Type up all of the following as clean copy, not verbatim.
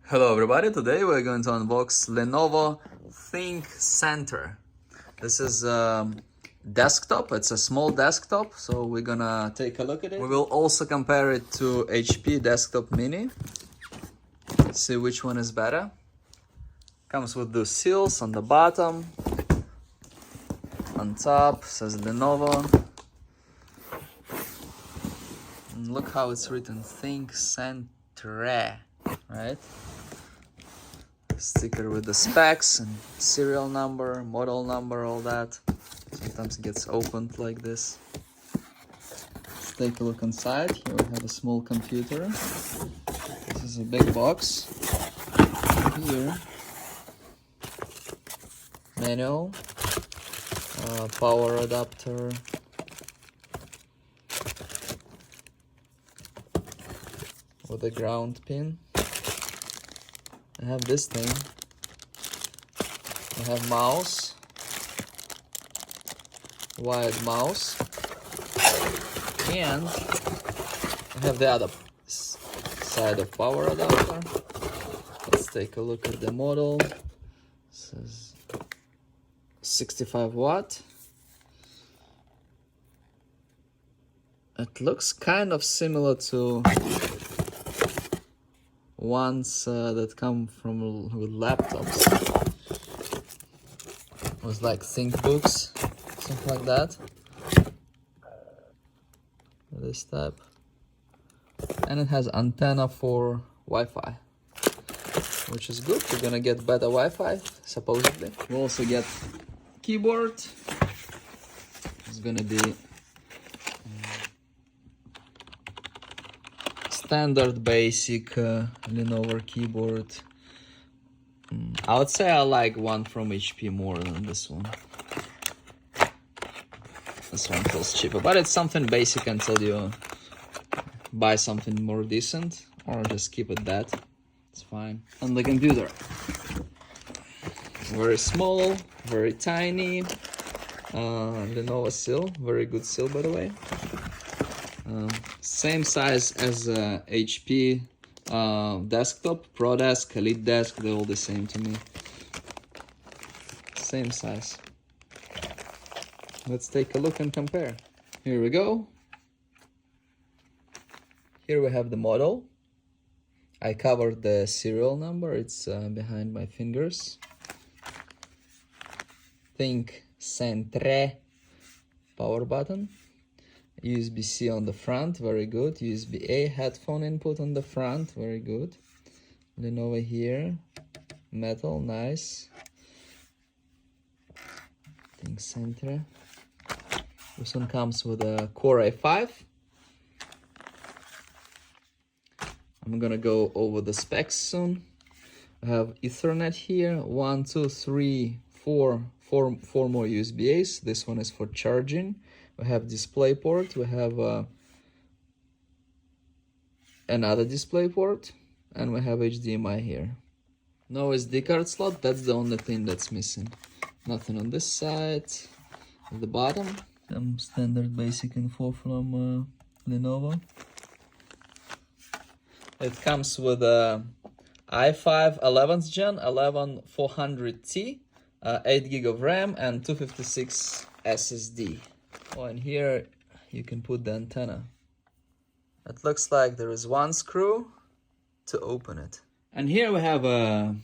Hello everybody, today we're going to unbox Lenovo Thinkcentre. This is a desktop, it's a small desktop, so we're gonna take a look at it. We will also compare it to HP Desktop Mini, see which one is better. Comes with the seals on the bottom, on top says Lenovo. And look how it's written, Thinkcentre, right? Sticker with the specs and serial number, model number, all that. Sometimes it gets opened like this. Let's take a look inside. Here we have a small computer. This is a big box. Here, manual, power adapter, with a ground pin. I have this thing. I have mouse, wired mouse, and I have the other side of power adapter. Let's take a look at the model. It says 65 watt. It looks kind of similar to ones that come from with laptops. It was like ThinkBooks, something like that. This type. And it has antenna for Wi-Fi, which is good. We're gonna get better Wi-Fi, supposedly. We'll also get keyboard. It's gonna be standard basic Lenovo keyboard. I would say I like one from HP more than this one. This one feels cheaper, but it's something basic until you buy something more decent, or just keep it that. It's fine. And the computer, very small, very tiny. Lenovo seal, very good seal by the way. Same size as HP desktop, Prodesk, Elitedesk, they're all the same to me. Same size. Let's take a look and compare. Here we go. Here we have the model. I covered the serial number, it's behind my fingers. Thinkcentre power button. USB-C on the front, very good. USB-A headphone input on the front, very good. Lenovo here, metal, nice. Thinkcentre. This one comes with a Core i5. I'm gonna go over the specs soon. I have Ethernet here, 1, 2, 3, 4 more USB-As. This one is for charging. We have DisplayPort, we have another DisplayPort, and we have HDMI here. No SD card slot, that's the only thing that's missing. Nothing on this side. At the bottom, some standard basic info from Lenovo. It comes with a i5 11th gen, 11400T, 8 gig of RAM, and 256 SSD. Oh, and here you can put the antenna. It looks like there is one screw to open it. And here we have a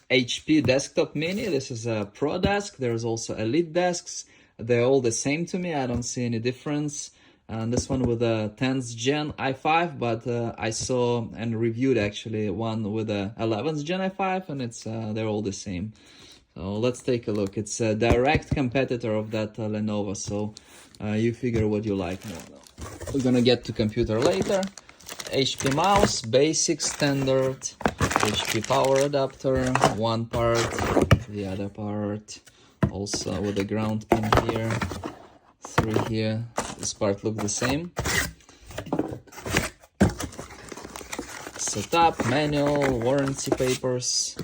HP Desktop Mini. This is a Prodesk. There's also Elitedesks. They're all the same to me. I don't see any difference. And this one with a 10th gen i5, but I saw and reviewed actually one with a 11th gen i5, and it's they're all the same. So let's take a look. It's a direct competitor of that Lenovo, so you figure what you like more. We're gonna get to computer later. HP mouse, basic, standard. HP power adapter, one part, the other part. Also with a ground pin here, 3 here. This part looks the same. Setup, manual, warranty papers.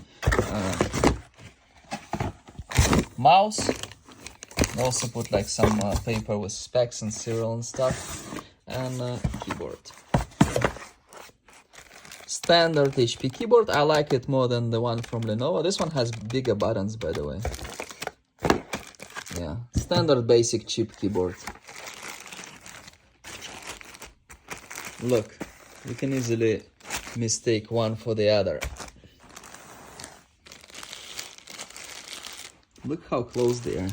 Mouse. Also put like some paper with specs and serial and stuff. And keyboard. standard HP keyboard. I like it more than the one from Lenovo. This one has bigger buttons, by the way. Yeah, standard basic cheap keyboard. Look, you can easily mistake one for the other. Look how close they are.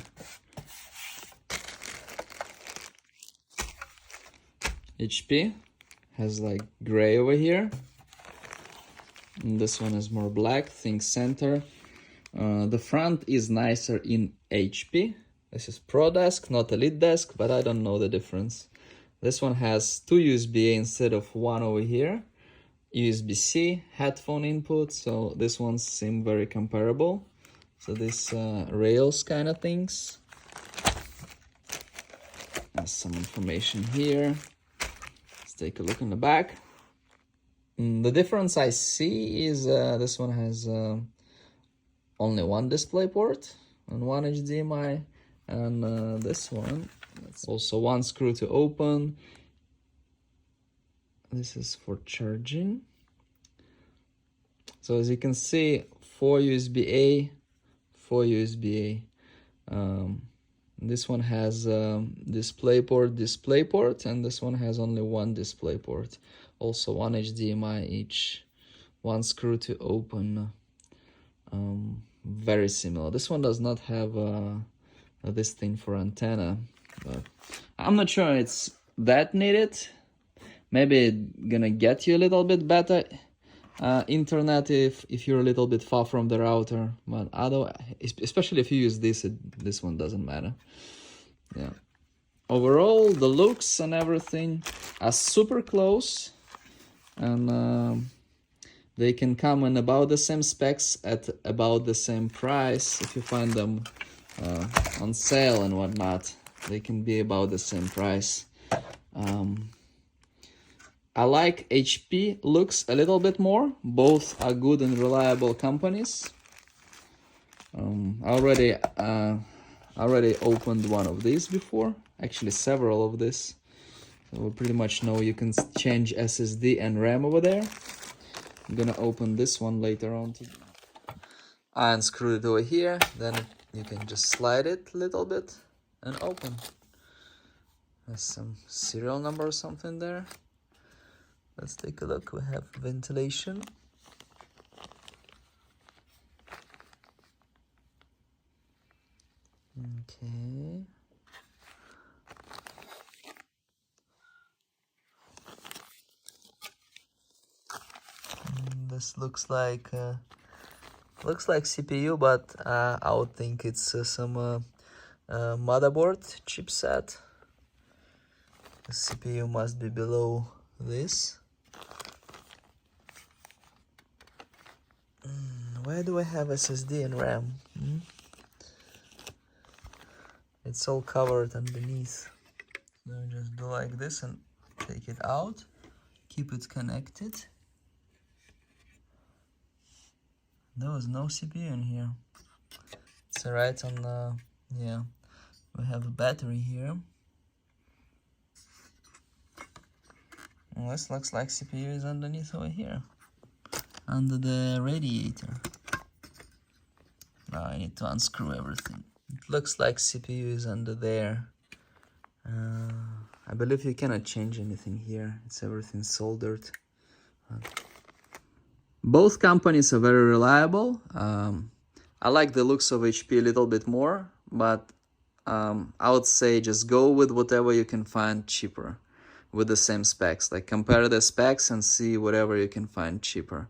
HP has like gray over here. And this one is more black, Thinkcentre. The front is nicer in HP. This is Prodesk, not Elitedesk, but I don't know the difference. This one has 2 USB-A instead of 1 over here. USB-C, headphone input, so this one seems very comparable. So this rails kind of things. There's some information here. Let's take a look in the back. The difference I see is this one has only one DisplayPort and one HDMI, and this one that's also one screw to open. This is for charging. So as you can see, 4 USB-A, 4 USB-A. This one has DisplayPort, and this one has only one DisplayPort. Also one HDMI each, one screw to open. Very similar. This one does not have this thing for antenna, but I'm not sure it's that needed. Maybe gonna get you a little bit better internet if you're a little bit far from the router, but otherwise, especially if you use this, this one doesn't matter. Yeah. Overall, the looks and everything are super close, and they can come in about the same specs at about the same price. If you find them on sale and whatnot, they can be about the same price. I like HP looks a little bit more. Both are good and reliable companies. I already opened one of these before, actually several of this. So we pretty much know you can change SSD and RAM over there. I'm gonna open this one later on. I unscrew it over here, then you can just slide it a little bit and open. There's some serial number or something there. Let's take a look. We have ventilation. Okay. This looks like CPU, but I would think it's some motherboard chipset. The CPU must be below this. Where do I have SSD and RAM? It's all covered underneath. So just do like this and take it out. Keep it connected. There was no CPU in here. It's right on the, yeah. We have a battery here. And this looks like CPU is underneath over here, under the radiator. Now I need to unscrew everything. It looks like CPU is under there. I believe you cannot change anything here. It's everything soldered. Both companies are very reliable. I like the looks of HP a little bit more, but I would say just go with whatever you can find cheaper with the same specs. Like compare the specs and see whatever you can find cheaper.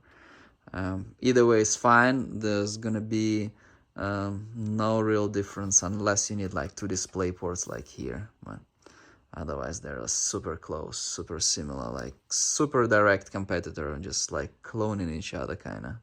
Either way is fine. There's gonna be no real difference unless you need like 2 display ports like here, but otherwise they're super close, super similar, like super direct competitor and just like cloning each other kinda.